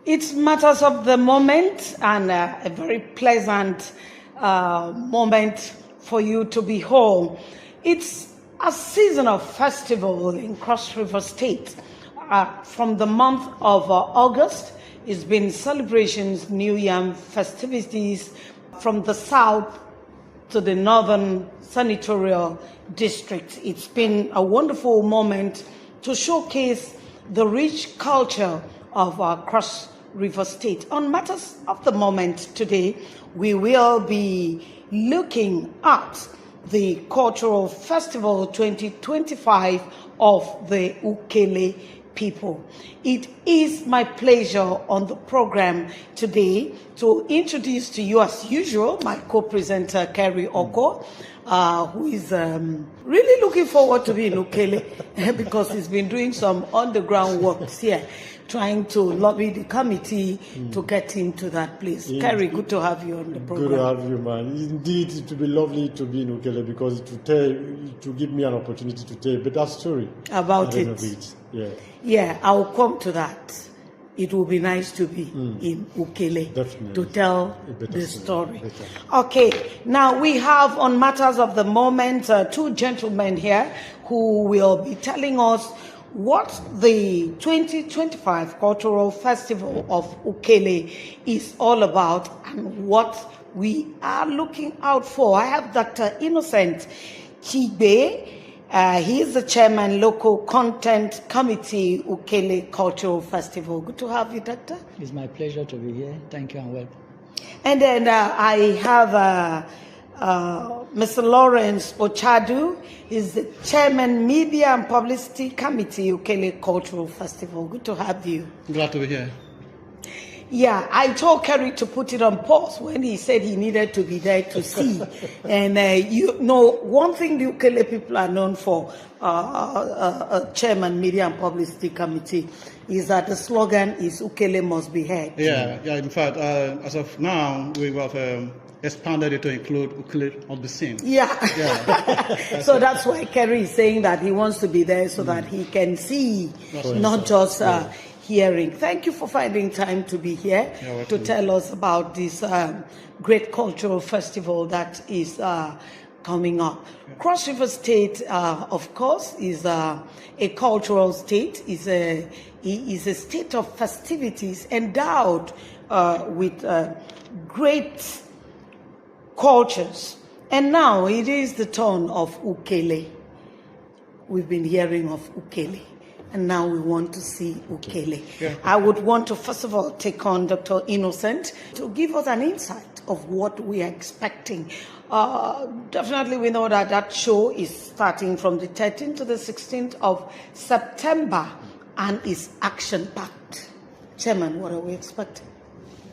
It's matters of the moment and a very pleasant moment for you to behold. It's a season of festival in Cross River State. From the month of August, it's been celebrations, New Yam festivities from the south to the northern senatorial district. It's been a wonderful moment to showcase the rich culture of our Cross River State. On matters of the moment today, we will be looking at the Cultural Festival 2025 of the Ukele people. It is my pleasure on the program today to introduce to you, as usual, my co-presenter, Kerry Oko, who is really looking forward to being Ukele because he's been doing some underground works here, trying to lobby the committee to get him to that place. Kerry, good to have you on the program. Good to have you, man. Indeed, it would be lovely to be in Ukele because to give me an opportunity to tell a better story about it. Yeah, I'll come to that. It will be nice to be in Ukele to tell the story. Okay, now we have on matters of the moment two gentlemen here who will be telling us what the 2025 Cultural Festival of Ukele is all about and what we are looking out for. I have Dr. Innocent Chigbe. He is the chairman, Local Content Committee, Ukele Cultural Festival. Good to have you, Doctor. It's my pleasure to be here. Thank you and welcome. And then I have Mr. Lawrence Ochadu. He's the chairman, Media and Publicity Committee, Ukele Cultural Festival. Good to have you. Glad to be here. Yeah, I told Kerry to put it on pause when he said he needed to be there to see. And you know, one thing the Ukele people are known for, Chairman, Media and Publicity Committee, is that the slogan is Ukele must be heard. Yeah. In fact, as of now, we have expanded it to include Ukele must be seen. Yeah. So that's why Kerry is saying that he wants to be there so that he can see, not just hearing. Thank you for finding time to be here to tell us about this great cultural festival that is coming up. Cross River State, of course, is a cultural state, is a state of festivities endowed with great cultures. And now it is the turn of Ukele. We've been hearing of Ukele. And now we want to see Ukele. Yeah. I would want to, first of all, take on Dr. Innocent to give us an insight of what we are expecting. Definitely, we know that that show is starting from the 13th to the 16th of September and is action-packed. Chairman, what are we expecting?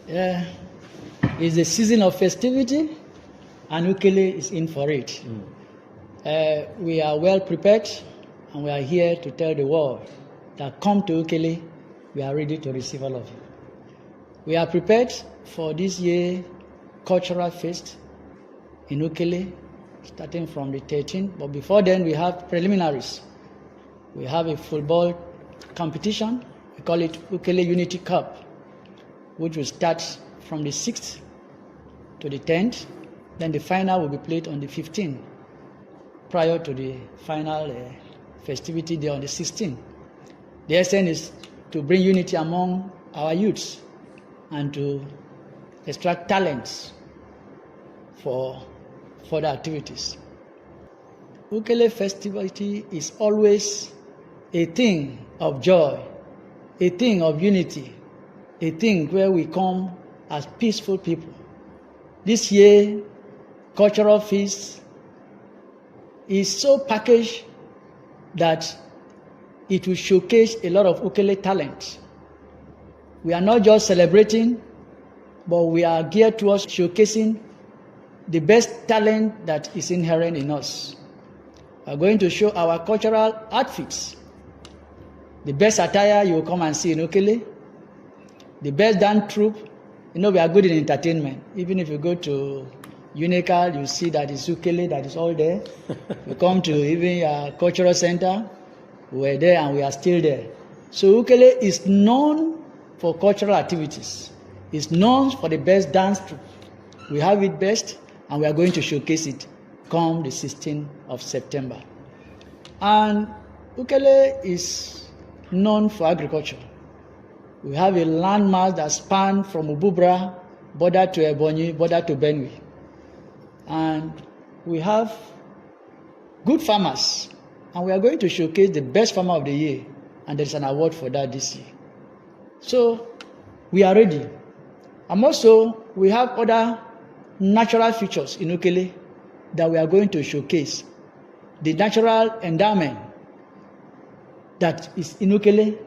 Yeah, it's the season of festivity, and Ukele is in for it. We are well prepared. And we are here to tell the world that come to Ukele, we are ready to receive all of you. We are prepared for this year cultural feast in Ukele, starting from the 13th. But before then, we have preliminaries. We have a football competition. We call it Ukele Unity Cup, which will start from the 6th to the 10th. Then the final will be played on the 15th, prior to the final festivity there on the 16th. The essence is to bring unity among our youths and to extract talents for further activities. Ukele festivity is always a thing of joy, a thing of unity, a thing where we come as peaceful people. This year, cultural feast is so packaged that it will showcase a lot of Ukele talent. We are not just celebrating, but we are geared towards showcasing the best talent that is inherent in us. We are going to show our cultural outfits. The best attire you will come and see in Ukele. The best dance troupe. You know, we are good in entertainment. Even if you go to Unical, you see that it's Ukele that is all there. We come to even a cultural center, we were there and we are still there. So Ukele is known for cultural activities. It's known for the best dance troupe. We have it best, and we are going to showcase it come the 16th of September. And Ukele is known for agriculture. We have a landmass that spans from Ububra, border to Ebonyi, border to Benue. And we have good farmers, and we are going to showcase the best farmer of the year, and there is an award for that this year. So we are ready. And also, we have other natural features in Ukele that we are going to showcase. The natural endowment that is in Ukele,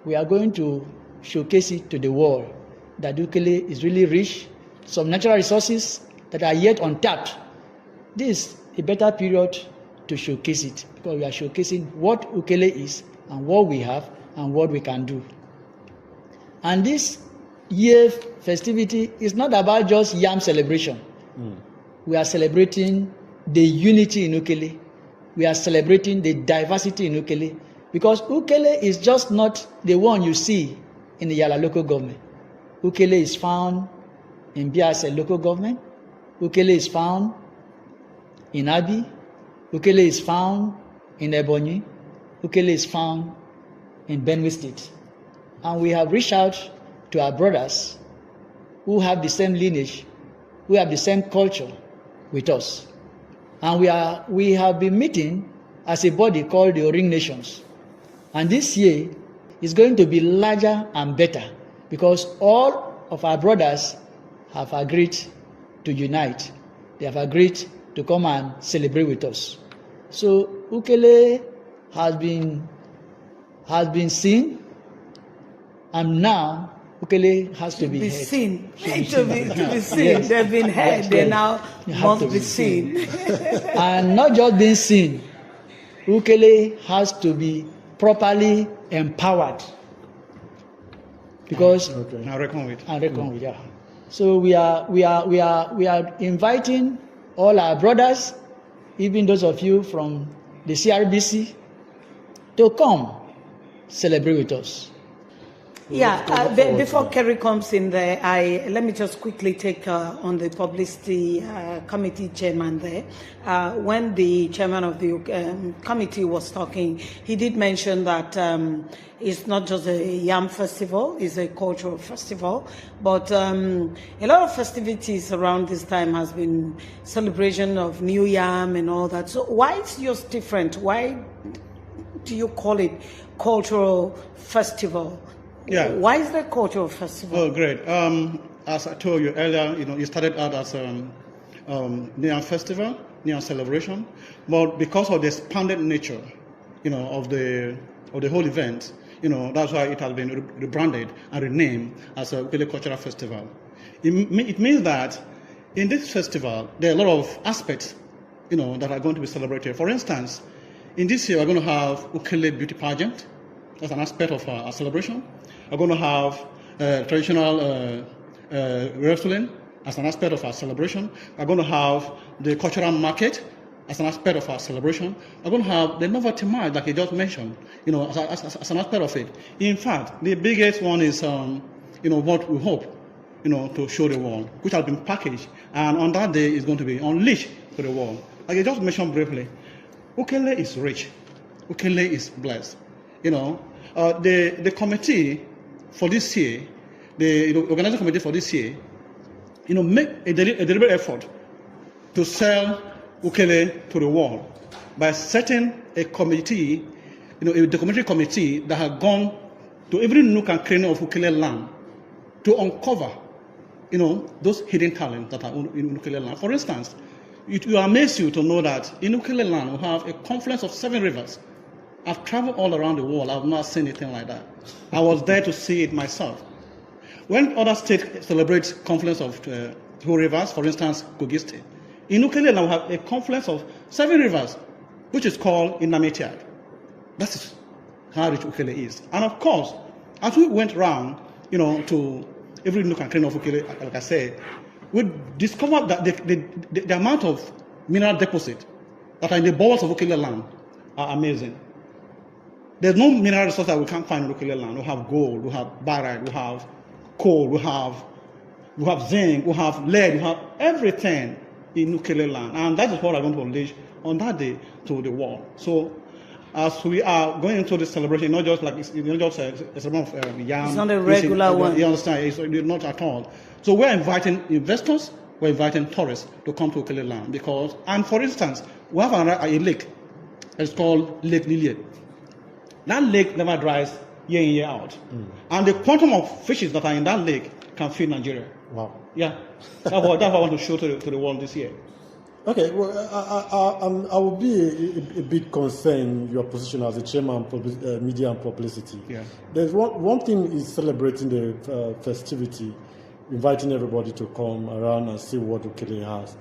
we are going to showcase it to the world, that Ukele is really rich, some natural resources that are yet untapped. This is a better period to showcase it, because we are showcasing what Ukele is and what we have and what we can do. And this year festivity is not about just yam celebration. We are celebrating the unity in Ukele. We are celebrating the diversity in Ukele, because Ukele is just not the one you see in the Yala local government. Ukele is found in Biase local government. Ukele is found in Abi. Ukele is found in Ebonyi. Ukele is found in Benue State. And we have reached out to our brothers who have the same lineage, who have the same culture with us. And we have been meeting as a body called the Oring Nations. And this year is going to be larger and better, because all of our brothers have agreed to unite. They have agreed to come and celebrate with us. So Ukele has been seen, and now Ukele has to be heard. Seen. To be seen. Yes. They've been heard. Yes. They now must be seen. And not just being seen, Ukele has to be properly empowered. Because I reckon with. Yeah. So we are inviting all our brothers, even those of you from the CRBC, to come celebrate with us. Before Kerry comes in there, let me just quickly take on the publicity committee chairman there. When the chairman of the committee was talking, he did mention that it's not just a yam festival, it's a cultural festival, but a lot of festivities around this time has been celebration of new yam and all that. So why is yours different? Why do you call it cultural festival? Yeah. Why is that cultural festival? Oh, great. As I told you earlier, you started out as Neon Festival, Neon Celebration, but because of the expanded nature, of the whole event, that's why it has been rebranded and renamed as a Ukele Cultural Festival. It means that in this festival, there are a lot of aspects, that are going to be celebrated. For instance, in this year, we're going to have Ukele Beauty Pageant. That's an aspect of our celebration. We're going to have traditional wrestling as an aspect of our celebration. We're going to have the cultural market as an aspect of our celebration. We're going to have the novelty march, like you just mentioned, as an aspect of it. In fact, the biggest one is, what we hope, to show the world, which has been packaged, and on that day is going to be unleashed to the world. Like I just mentioned briefly, Ukele is rich. Ukele is blessed. The committee for this year, the organizing committee for this year, make a deliberate effort to sell Ukele to the world by setting a committee, a documentary committee that has gone to every nook and cranny of Ukele land to uncover, those hidden talents that are in Ukele land. For instance, it will amaze you to know that in Ukele land we have a confluence of 7 rivers. I've traveled all around the world. I've not seen anything like that. I was there to see it myself. When other states celebrate confluence of 2 rivers, for instance, Kogi State, in Ukele now we have a confluence of 7 rivers, which is called Inametiad. That is how rich Ukele is. And of course, as we went around, to every nook and cranny of Ukele, like I said, we discovered that the amount of mineral deposit that are in the bowels of Ukele land are amazing. There's no mineral resource that we can't find in Ukele land. We have gold, we have barite, we have coal, we have zinc, we have lead, we have everything in Ukele land. And that is what I'm going to unleash on that day to the world. So as we are going into this celebration, not just like it's not just a celebration of yam. It's not a regular one. You understand? It's not at all. So we're inviting investors, we're inviting tourists to come to Ukele land because, and for instance, we have a lake. It's called Lake Liliet. That lake never dries year in, year out. And the quantum of fishes that are in that lake can feed Nigeria. Wow. Yeah. That's what I want to show to the world this year. Okay, well, I will be a bit concerned your position as the chairman of media and publicity. Yeah. There's one thing is celebrating the festivity, inviting everybody to come around and see what Ukele has.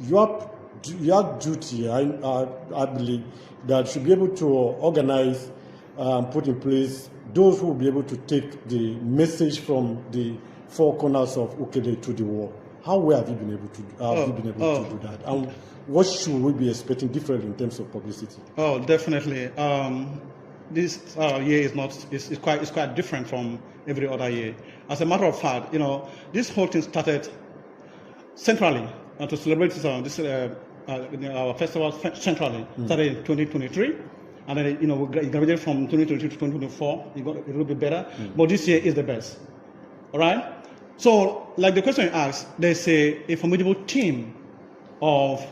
Your duty, I believe, that should be able to organize and put in place those who will be able to take the message from the four corners of Ukele to the world. How well have you been able to do that? And what should we be expecting differently in terms of publicity? Oh, definitely. This year is quite different from every other year. As a matter of fact, this whole thing started centrally to celebrate our festival centrally. Started in 2023, and then we graduated from 2022 to 2024. It got a little bit better, but this year is the best. All right. So, like the question you asked, there's a formidable team of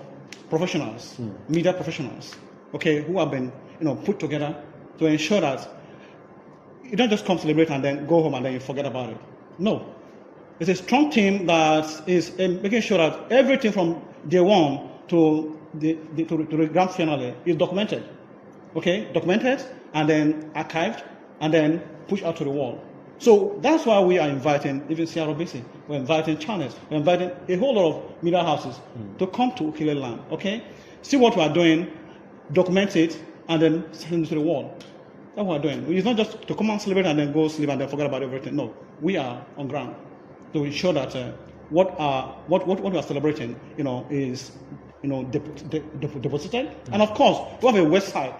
professionals, media professionals, okay, who have been, put together to ensure that you don't just come celebrate and then go home and then you forget about it. No, it's a strong team that is making sure that everything from day one to the grand finale is documented, okay, documented and then archived and then pushed out to the world. So that's why we are inviting even CRBC, we're inviting channels, we're inviting a whole lot of media houses to come to Ukele land, okay? See what we are doing, document it, and then send it to the world. That's what we're doing. It's not just to come and celebrate and then go sleep and then forget about everything. No, we are on ground to ensure that what we are celebrating, is, deposited. And of course, we have a website.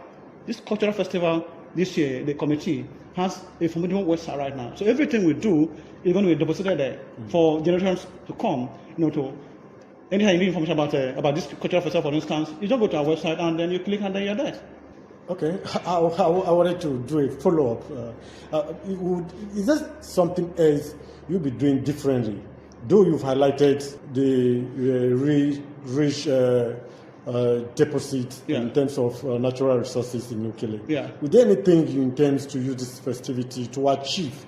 This cultural festival this year, the committee has a formidable website right now. So everything we do is going to be deposited there for generations to come. To anytime you need information about this cultural festival, for instance, you just go to our website and then you click and then you're there. Okay, I wanted to do a follow-up. Is there something else you'll be doing differently? Though you've highlighted the rich deposit in terms of natural resources in Ukele. Yeah. Is there anything you intend to use this festivity to achieve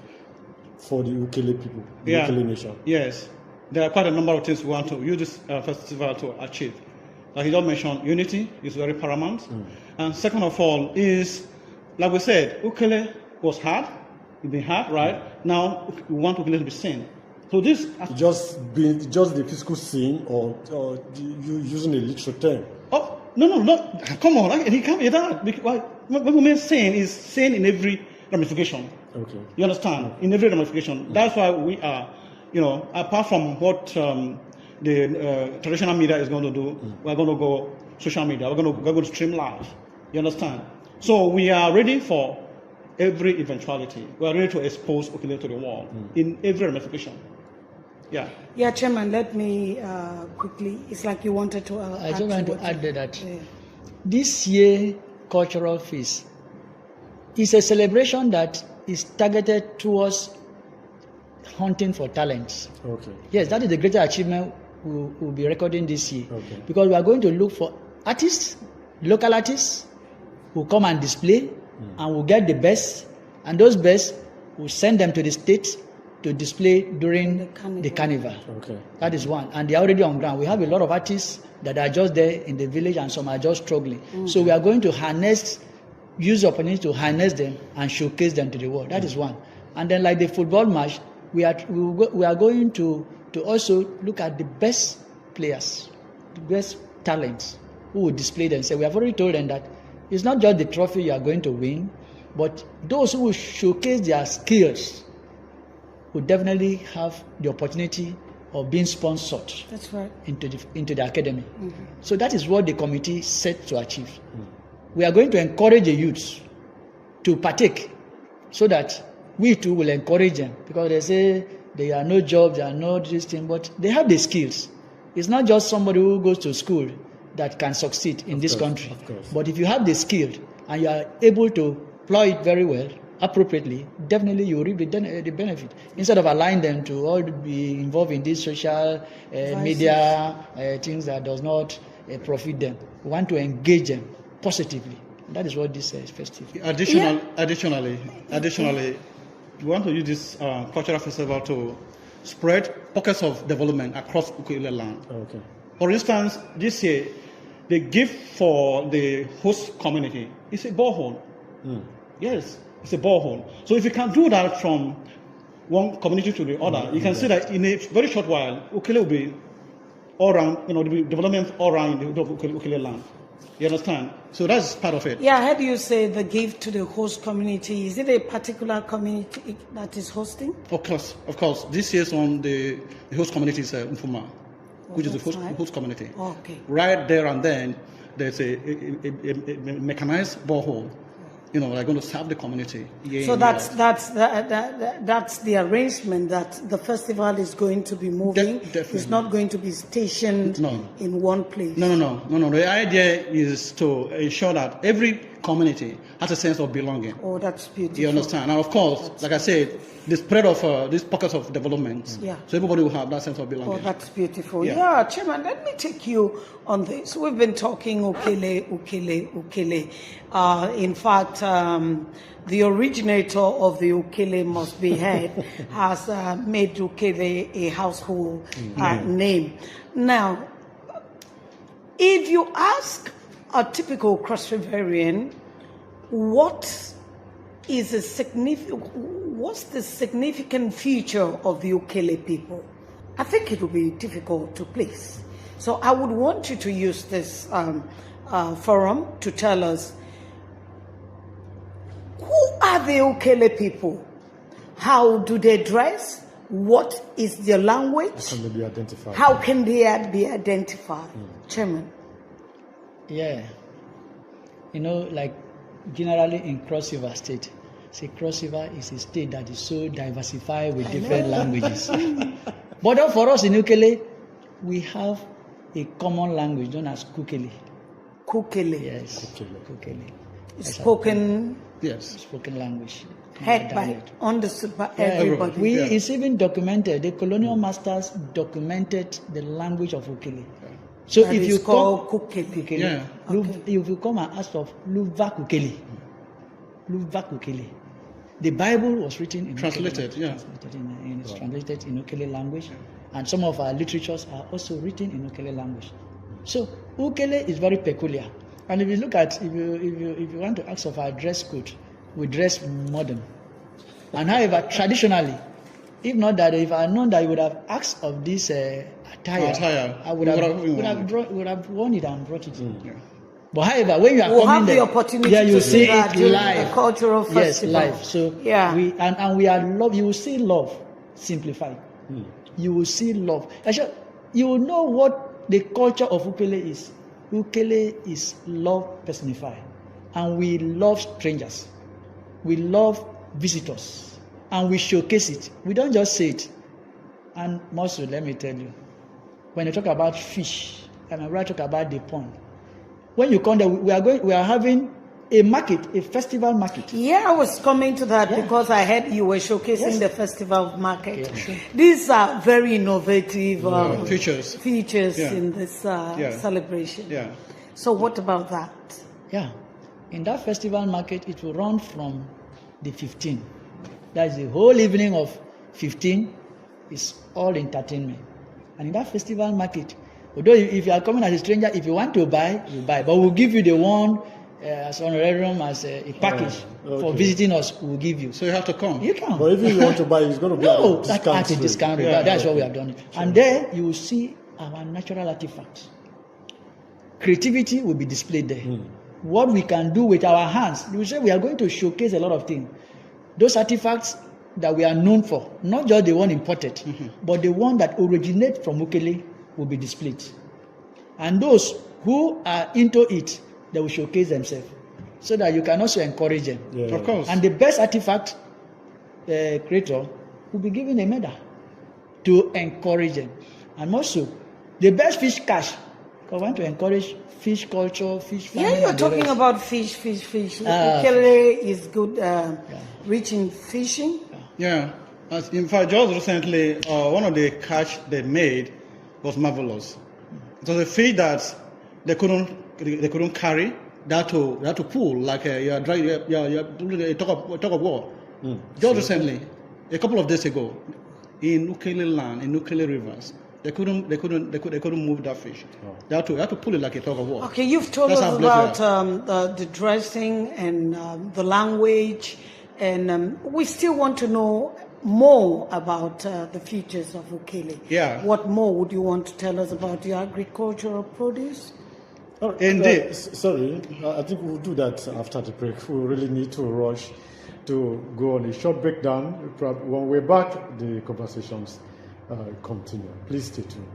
for the Ukele people, the Ukele nation? Yes. There are quite a number of things we want to use this festival to achieve. Like you just mentioned, unity is very paramount. And second of all is, like we said, Ukele was hard. It's been hard, right? Now we want Ukele to be seen. So this just the physical scene, or you using a literal term? Oh no! Come on, he can't be that. What we mean saying is saying in every ramification. Okay. You understand? In every ramification. That's why we are, apart from what the traditional media is going to do, we're going to go social media. We're going to stream live. You understand? So we are ready for every eventuality. We are ready to expose Ukele to the world in every ramification. Yeah. Yeah, Chairman, let me quickly, it's like you wanted to I just want to add that this year cultural feast is a celebration that is targeted towards hunting for talents. Okay. Yes, that is the greater achievement we'll be recording this year. Okay. Because we are going to look for artists, local artists, who come and display, and we'll get the best, and those best, we'll send them to the state to display during the carnival. Okay. That is one. And they are already on ground. We have a lot of artists that are just there in the village and some are just struggling. So we are going to use the opportunity to harness them and showcase them to the world. That is one. And then like the football match, we are going to also look at the best players, the best talents who will display themselves. We have already told them that it's not just the trophy you are going to win, but those who will showcase their skills will definitely have the opportunity of being sponsored. That's right. into the academy. So that is what the committee set to achieve. We are going to encourage the youths to partake, so that we too will encourage them, because they say there are no jobs, there are no this thing, but they have the skills. It's not just somebody who goes to school that can succeed in this country. Of course. But if you have the skill and you are able to ploy it very well, appropriately, definitely you will reap the benefit. Instead of allowing them to all be involved in these social media things that does not profit them. We want to engage them positively. That is what this festival. Additionally, we want to use this cultural festival to spread pockets of development across Ukele land. Okay. For instance, this year, the gift for the host community is a borehole. Yes, it's a borehole. So if you can do that from one community to the other, you can see that in a very short while, Ukele will be all around, there'll be development all around the Ukele land. You understand? So that's part of it. Yeah, how do you say the gift to the host community? Is it a particular community that is hosting? Of course. This year's one, the host community is Mfuma, which is the host community. Okay. Right there and then, there's a mechanized borehole. They're going to serve the community. So that's the arrangement that the festival is going to be moving. Definitely. It's not going to be stationed in one place. No. The idea is to ensure that every community has a sense of belonging. Oh, that's beautiful. You understand? Now, of course, like I said, the spread of these pockets of development. Yeah. So everybody will have that sense of belonging. Oh, that's beautiful. Yeah, Chairman, let me take you on this. We've been talking Ukele. In fact, the originator of the Ukele must be heard has made Ukele a household name. Now, if you ask a typical Cross Riverian, what's the significant feature of the Ukele people? I think it will be difficult to place. So I would want you to use this forum to tell us, who are the Ukele people? How do they dress? What is their language? How can they be identified? How can they be identified? Chairman. Yeah. Like generally in Cross River State, Cross River is a state that is so diversified with different languages. But for us in Ukele, we have a common language known as Ukele. Ukele. Yes. Ukele. It's spoken. Yes. Spoken language. Heard by, understood by everybody. It's even documented. The colonial masters documented the language of Ukele. So that if you call Ukele, if you come and ask of Luva Ukele, the Bible was written in translated, Ukele, it's translated in Ukele language, and some of our literatures are also written in Ukele language. So Ukele is very peculiar, and if you look at if you want to ask of our dress code, we dress modern, and however traditionally, if not that, if I had known that you would have asked of this attire, I would have worn it and brought it in. Yeah. But however, when you are we'll coming have the there, opportunity you to see that it live. A cultural festival. Yes, live. So we are love. You will see love simplified. You will see love. Actually, you will know what the culture of Ukele is. Ukele is love personified, and we love strangers. We love visitors, and we showcase it. We don't just say it. And also, let me tell you, when you talk about fish, and I talk about the pond. When you come there, we are having a market, a festival market. Yeah, I was coming to that because I heard you were showcasing the festival market. Yeah, sure. These are very innovative features in this celebration. Yeah. So what about that? Yeah. In that festival market, it will run from the 15th. That's the whole evening of 15 is all entertainment. And in that festival market, although if you are coming as a stranger, if you want to buy, you buy. But we'll give you the one as honorarium, as a package for visiting us. We'll give you. So you have to come. You can. But if you want to buy, it's going to be at a discount rate. That's what we have done. Sure. And there you will see our natural artifacts. Creativity will be displayed there. What we can do with our hands. We say we are going to showcase a lot of things. Those artifacts that we are known for, not just the one imported, but the one that originate from Ukele, will be displayed. And those who are into it, they will showcase themselves. so that you can also encourage them. Yeah. Of course. And the best artifact creator will be given a medal to encourage them. And also, the best fish catch, I want to encourage fish culture, fish farming. Yeah, you're and the talking rest. about fish. Ukele is good, rich in fishing. Yeah. In fact, just recently, one of the catch they made was marvelous. It was a fish that they couldn't carry. They had to pull like you're pulling a tug of war. Just recently, a couple of days ago, in Ukele land, in Ukele rivers, they couldn't move that fish. Oh. They had to pull it like a tug of war. Okay, you've told That's us how blessed about the dressing and the language, and we still want to know more about the features of Ukele. Yeah. What more would you want to tell us about your agricultural produce? Oh, Indeed. Sorry, I think we'll do that after the break. We really need to rush to go on a short breakdown. When we're back, the conversations continue. Please stay tuned.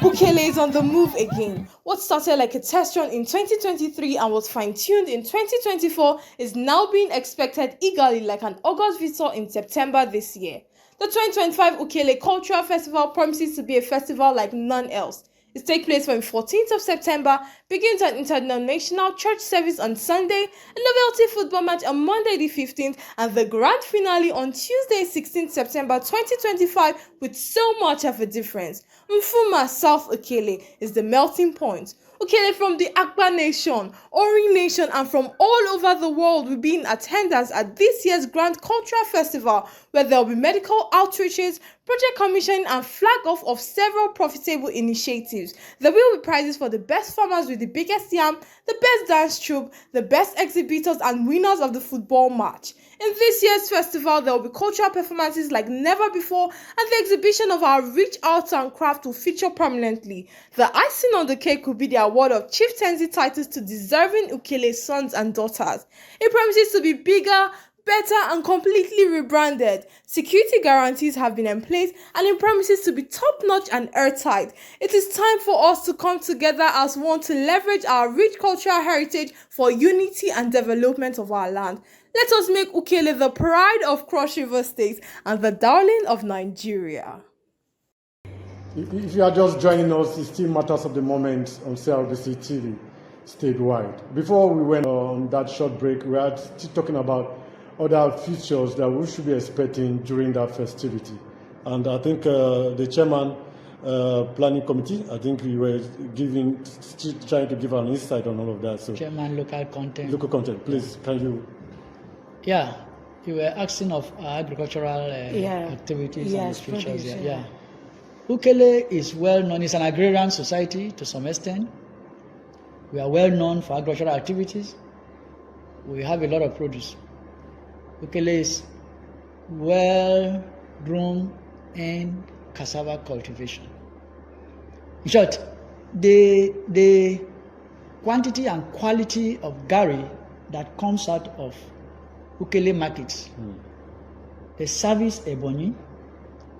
Ukele is on the move again. What started like a test run in 2023 and was fine-tuned in 2024 is now being expected eagerly like an August visitor in September this year. The 2025 Ukele Cultural Festival promises to be a festival like none else. It takes place from 14th of September, begins an interdenominational church service on Sunday, a novelty football match on Monday the 15th, and the grand finale on Tuesday 16th September 2025 with so much of a difference. Mfuma South Ukele is the melting point. Ukele from the Akba Nation, Ori Nation, and from all over the world will be in attendance at this year's Grand Cultural Festival, where there will be medical outreaches, project commissioning, and flag off of several profitable initiatives. There will be prizes for the best farmers with the biggest yam, the best dance troupe, the best exhibitors, and winners of the football match. In this year's festival, there will be cultural performances like never before, and the exhibition of our rich arts and craft will feature prominently. The icing on the cake will be the award of chieftaincy titles to deserving Ukele sons and daughters. It promises to be bigger, better, and completely rebranded. Security guarantees have been in place, and it promises to be top-notch and airtight. It is time for us to come together as one to leverage our rich cultural heritage for unity and development of our land. Let us make Ukele the pride of Cross River State and the darling of Nigeria. If you are just joining us, it's still Matters of the Moment on CRBC TV statewide. Before we went on that short break, we are still talking about other features that we should be expecting during that festivity. And I think the chairman, planning committee, I think we were trying to give an insight on all of that. So, Chairman, local content. local content, please, can you? Yeah, you were asking of agricultural activities and the features. Yeah. Ukele is well known. It's an agrarian society to some extent. We are well known for agricultural activities. We have a lot of produce. Ukele is well grown in cassava cultivation. In short, the quantity and quality of gari that comes out of Ukele markets, they service Ebonyi,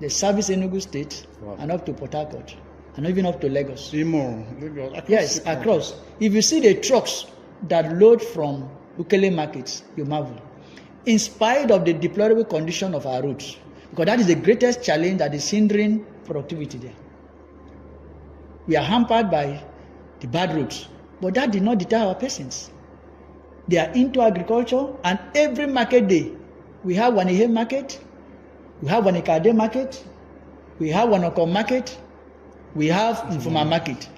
they service Enugu State, and up to Port Harcourt, and even up to Lagos. Yes, across. If you see the trucks that load from Ukele markets, you marvel. In spite of the deplorable condition of our roads, because that is the greatest challenge that is hindering productivity there. We are hampered by the bad roads, but that did not deter our persons. They are into agriculture, and every market day, we have Wanihe market, we have Wanikade market, we have Wanoko market, we have Nfuma market,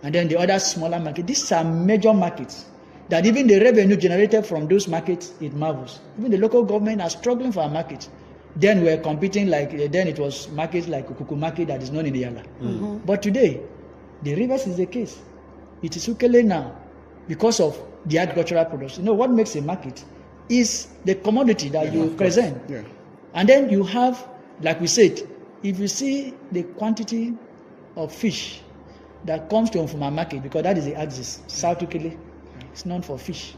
and then the other smaller market. These are major markets that even the revenue generated from those markets, it marvels. Even the local government are struggling for a market. Then we are competing then it was markets like Ukuku market that is known in Yala. But today, the reverse is the case. It is Ukele now because of the agricultural products. You know what makes a market is the commodity that you present. Yeah. And then you have, like we said, if you see the quantity of fish that comes to Nfuma market, because that is the axis, South Ukele, it's known for fish.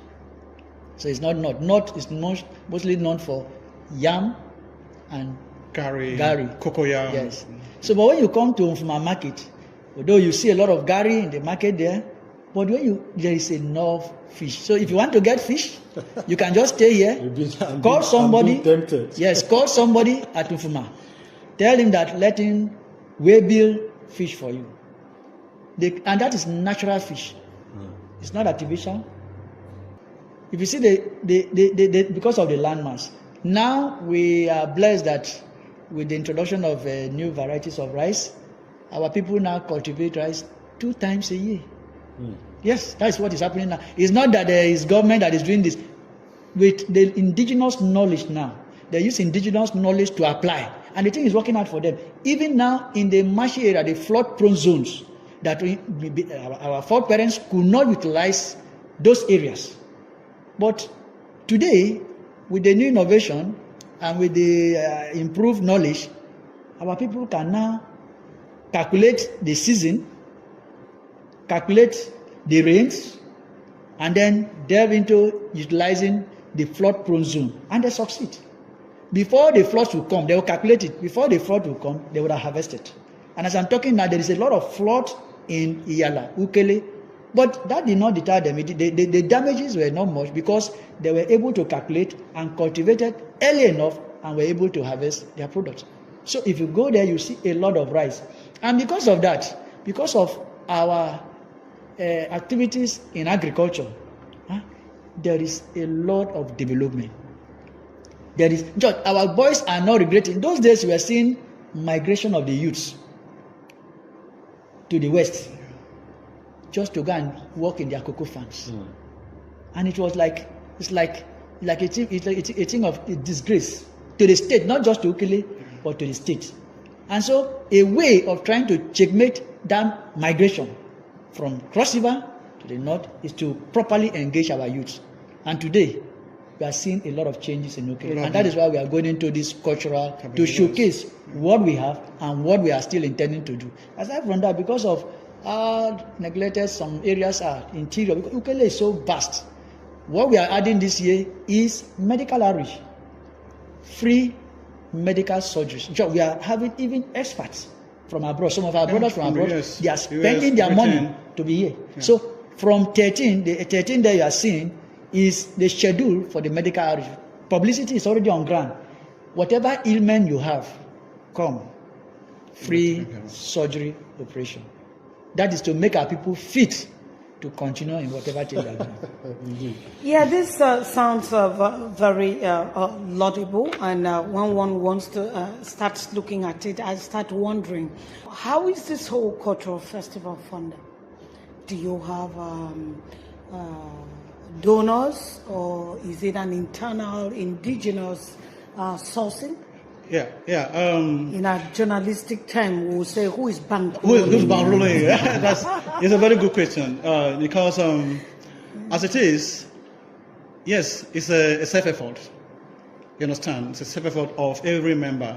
So it's not North. North is mostly known for yam and Gary, cocoyam. Yes. So, but when you come to Mfuma market, although you see a lot of gari in the market there, but there is enough fish. So if you want to get fish, you can just stay here. Call somebody. Yes, call somebody at Mfuma. Tell him that let him bill fish for you. And that is natural fish. It's not artificial. If you see because of the landmass, now we are blessed that with the introduction of new varieties of rice, our people now cultivate rice 2 times a year. Yes, that is what is happening now. It's not that there is government that is doing this. With the indigenous knowledge now, they use indigenous knowledge to apply. And the thing is working out for them. Even now in the marshy area, the flood-prone zones, that our foreparents could not utilize those areas. But today, with the new innovation and with the improved knowledge, our people can now calculate the season, calculate the rains, and then delve into utilizing the flood-prone zone, and they succeed. Before the floods will come, they will calculate it. Before the flood will come, they would have harvested. And as I'm talking now, there is a lot of flood in Iyala, Ukele, but that did not deter them. The damages were not much because they were able to calculate and cultivated early enough and were able to harvest their products. So if you go there, you see a lot of rice. And because of that, because of our activities in agriculture, there is a lot of development. Our boys are not regretting. Those days we were seeing migration of the youths to the west just to go and work in their cocoa farms. And it was it's like a thing of a disgrace to the state, not just to Ukele, but to the state. And so a way of trying to checkmate that migration from Cross River to the north is to properly engage our youth. And today, we are seeing a lot of changes in Ukele. And that is why we are going into this cultural to showcase what we have and what we are still intending to do. Aside from that, because of how neglected some areas are, interior, because Ukele is so vast. What we are adding this year is medical outreach, free medical surgeries. We are having even experts from abroad. Some of our brothers from abroad, they are spending their money to be here. Yeah. So from 13, the 13 that you are seeing is the schedule for the medical outreach. Publicity is already on ground. Whatever ailment you have, come. Free surgery operation. That is to make our people fit to continue in whatever thing they are doing. Yeah, this sounds very laudable, and when one wants to start looking at it, I start wondering, how is this whole cultural festival funded? Do you have donors, or is it an internal indigenous sourcing? Yeah. In a journalistic term, we'll say, who is bankrolling? Who's bankrolling? It's a very good question because as it is, yes, it's a self-effort. You understand? It's a self-effort of every member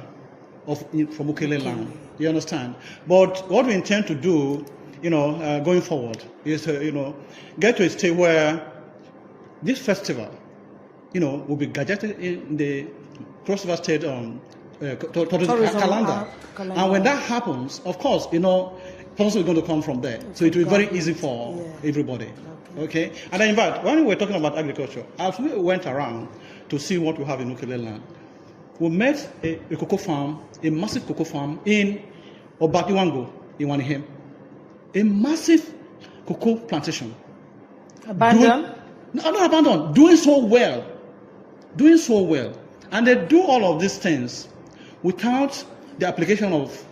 from Ukele land. You understand? But what we intend to do, going forward, is get to a state where this festival, will be gadgeted in the Cross River State calendar. And when that happens, of course, funds are going to come from there. So it will be very easy for everybody. Okay? And in fact, when we were talking about agriculture, as we went around to see what we have in Ukele land, we met a cocoa farm, a massive cocoa farm in Obatiwango, in Wanihem. A massive cocoa plantation. Abandoned? Not abandoned. Doing so well. And they do all of these things without the application of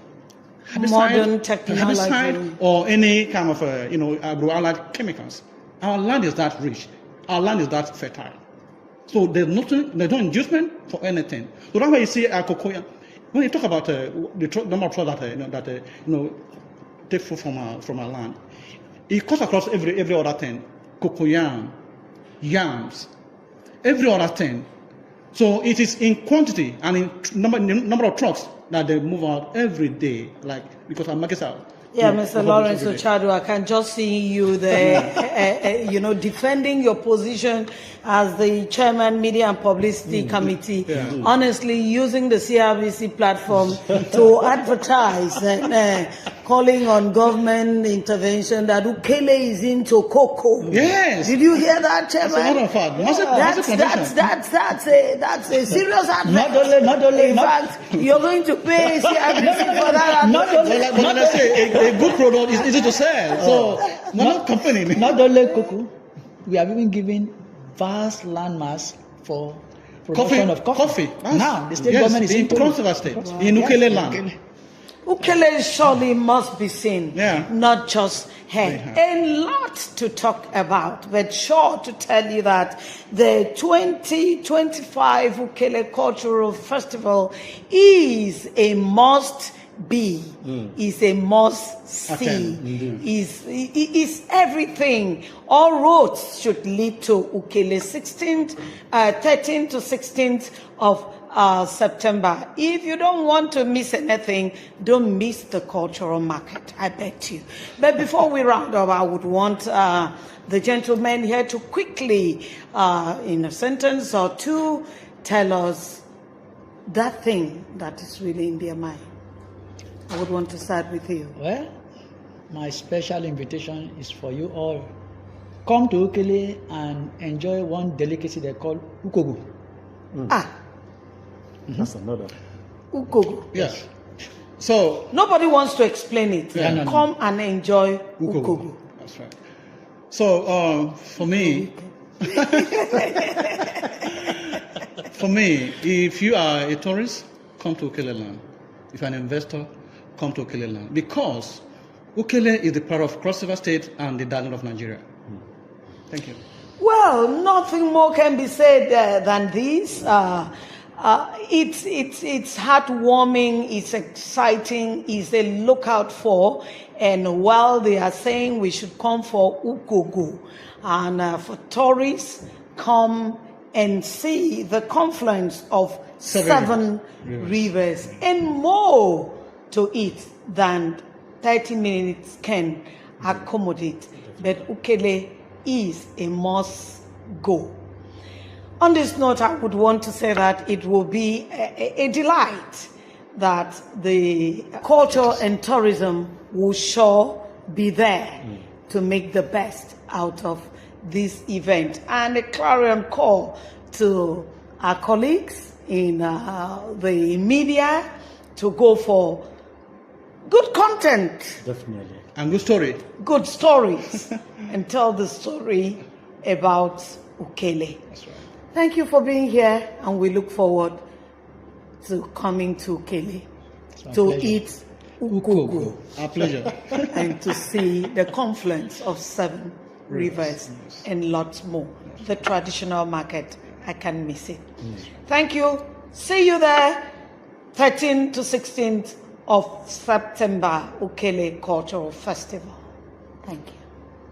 herbicide or any kind of agro-allied chemicals. Our land is that rich. Our land is that fertile. So there's no inducement for anything. So that's why you see our cocoa. When you talk about the number of products that take food from our land, it cuts across every other thing. Cocoyam, yams, every other thing. So it is in quantity and in number of trucks that they move out every day, because our markets are Yeah, Mr. Lawrence Ochado, I can just see you there, defending your position as the chairman, Media and Publicity Committee. Yeah. Honestly, using the CRBC platform to advertise and calling on government intervention that Ukele is into cocoa. Yes. Did you hear that, chairman? As a matter of fact, That's a serious advert. Not only, In fact, you're going to pay CRBC for that. not only, But when I say a good product is easy to sell, so not complaining. not only cocoa, we have even given vast landmass for production of coffee. Now, the state government is in Cross River State, in Ukele land. Ukele surely must be seen, Yeah. not just heard. A lot to talk about, but sure to tell you that the 2025 Ukele Cultural Festival is a must be, is a must see, is everything. All roads should lead to Ukele 13th to 16th of September. If you don't want to miss anything, don't miss the cultural market, I bet you. But before we round up, I would want the gentleman here to quickly, in a sentence or two, tell us that thing that is really in their mind. I would want to start with you. Well, my special invitation is for you all. Come to Ukele and enjoy one delicacy they call ukogu. That's another. Ukogo. Yes. So Nobody wants to explain it. Yeah, no, Come and enjoy Ukogo. Ukogo. That's right. So for me, if you are a tourist, come to Ukele land. If you're an investor, come to Ukele land. Because Ukele is the part of Cross River State and the darling of Nigeria. Thank you. Well, nothing more can be said than this. It's heartwarming, it's exciting, it's a lookout for. And while they are saying we should come for Ukogo, and for tourists, come and see the confluence of seven rivers and more to it than 30 minutes can accommodate. But Ukele is a must go. On this note, I would want to say that it will be a delight that the culture and tourism will sure be there to make the best out of this event. And a clarion call to our colleagues in the media to go for good content. Definitely. And good story. Good stories and tell the story about Ukele. That's right. Thank you for being here, and we look forward to coming to Ukele to pleasure. eat Ukogo Our pleasure. and to see the confluence of seven rivers and lots more. The traditional market, I can miss it. Thank you. See you there, 13th to 16th of September, Ukele Cultural Festival. Thank you.